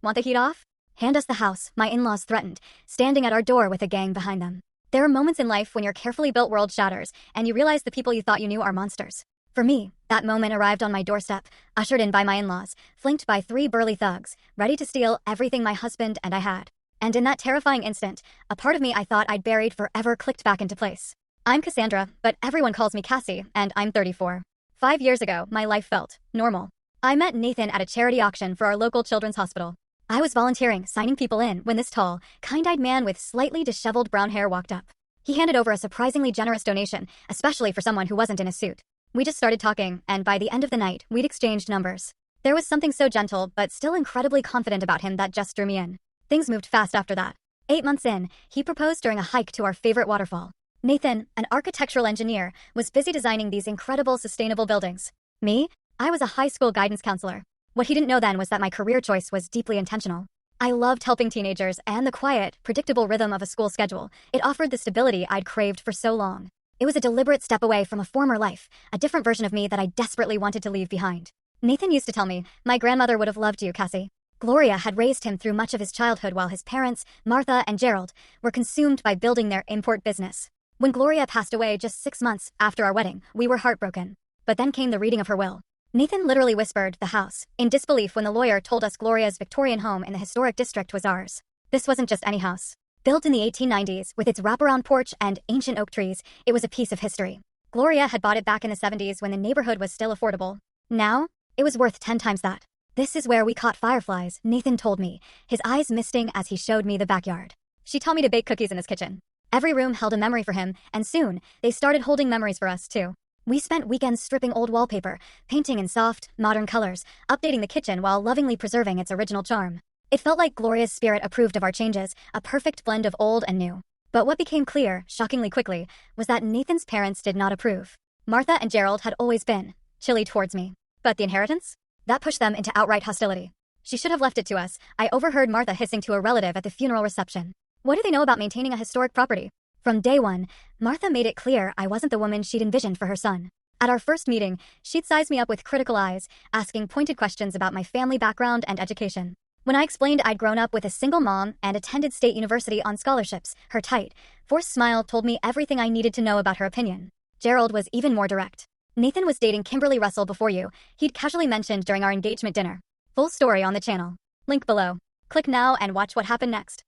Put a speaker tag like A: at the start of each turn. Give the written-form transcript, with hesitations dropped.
A: Want the heat off? Hand us the house, my in-laws threatened, standing at our door with a gang behind them. There are moments in life when your carefully built world shatters, and you realize the people you thought you knew are monsters. For me, that moment arrived on my doorstep, ushered in by my in-laws, flanked by 3 burly thugs, ready to steal everything my husband and I had. And in that terrifying instant, a part of me I thought I'd buried forever clicked back into place. I'm Cassandra, but everyone calls me Cassie, and I'm 34. 5 years ago, my life felt normal. I met Nathan at a charity auction for our local children's hospital. I was volunteering, signing people in, when this tall, kind-eyed man with slightly disheveled brown hair walked up. He handed over a surprisingly generous donation, especially for someone who wasn't in a suit. We just started talking, and by the end of the night, we'd exchanged numbers. There was something so gentle, but still incredibly confident about him that just drew me in. Things moved fast after that. 8 months in, he proposed during a hike to our favorite waterfall. Nathan, an architectural engineer, was busy designing these incredible sustainable buildings. Me? I was a high school guidance counselor. What he didn't know then was that my career choice was deeply intentional. I loved helping teenagers and the quiet, predictable rhythm of a school schedule. It offered the stability I'd craved for so long. It was a deliberate step away from a former life, a different version of me that I desperately wanted to leave behind. Nathan used to tell me, "My grandmother would have loved you, Cassie." Gloria had raised him through much of his childhood while his parents, Martha and Gerald, were consumed by building their import business. When Gloria passed away just 6 months after our wedding, we were heartbroken. But then came the reading of her will. Nathan literally whispered, "The house," in disbelief when the lawyer told us Gloria's Victorian home in the historic district was ours. This wasn't just any house. Built in the 1890s, with its wraparound porch and ancient oak trees, it was a piece of history. Gloria had bought it back in the 70s when the neighborhood was still affordable. Now, it was worth 10 times that. "This is where we caught fireflies," Nathan told me, his eyes misting as he showed me the backyard. She taught me to bake cookies in his kitchen. Every room held a memory for him, and soon, they started holding memories for us, too. We spent weekends stripping old wallpaper, painting in soft, modern colors, updating the kitchen while lovingly preserving its original charm. It felt like Gloria's spirit approved of our changes, a perfect blend of old and new. But what became clear, shockingly quickly, was that Nathan's parents did not approve. Martha and Gerald had always been chilly towards me. But the inheritance? That pushed them into outright hostility. "She should have left it to us," I overheard Martha hissing to a relative at the funeral reception. "What do they know about maintaining a historic property?" From day one, Martha made it clear I wasn't the woman she'd envisioned for her son. At our first meeting, she'd size me up with critical eyes, asking pointed questions about my family background and education. When I explained I'd grown up with a single mom and attended state university on scholarships, her tight, forced smile told me everything I needed to know about her opinion. Gerald was even more direct. "Nathan was dating Kimberly Russell before you," he'd casually mentioned during our engagement dinner. Full story on the channel. Link below. Click now and watch what happened next.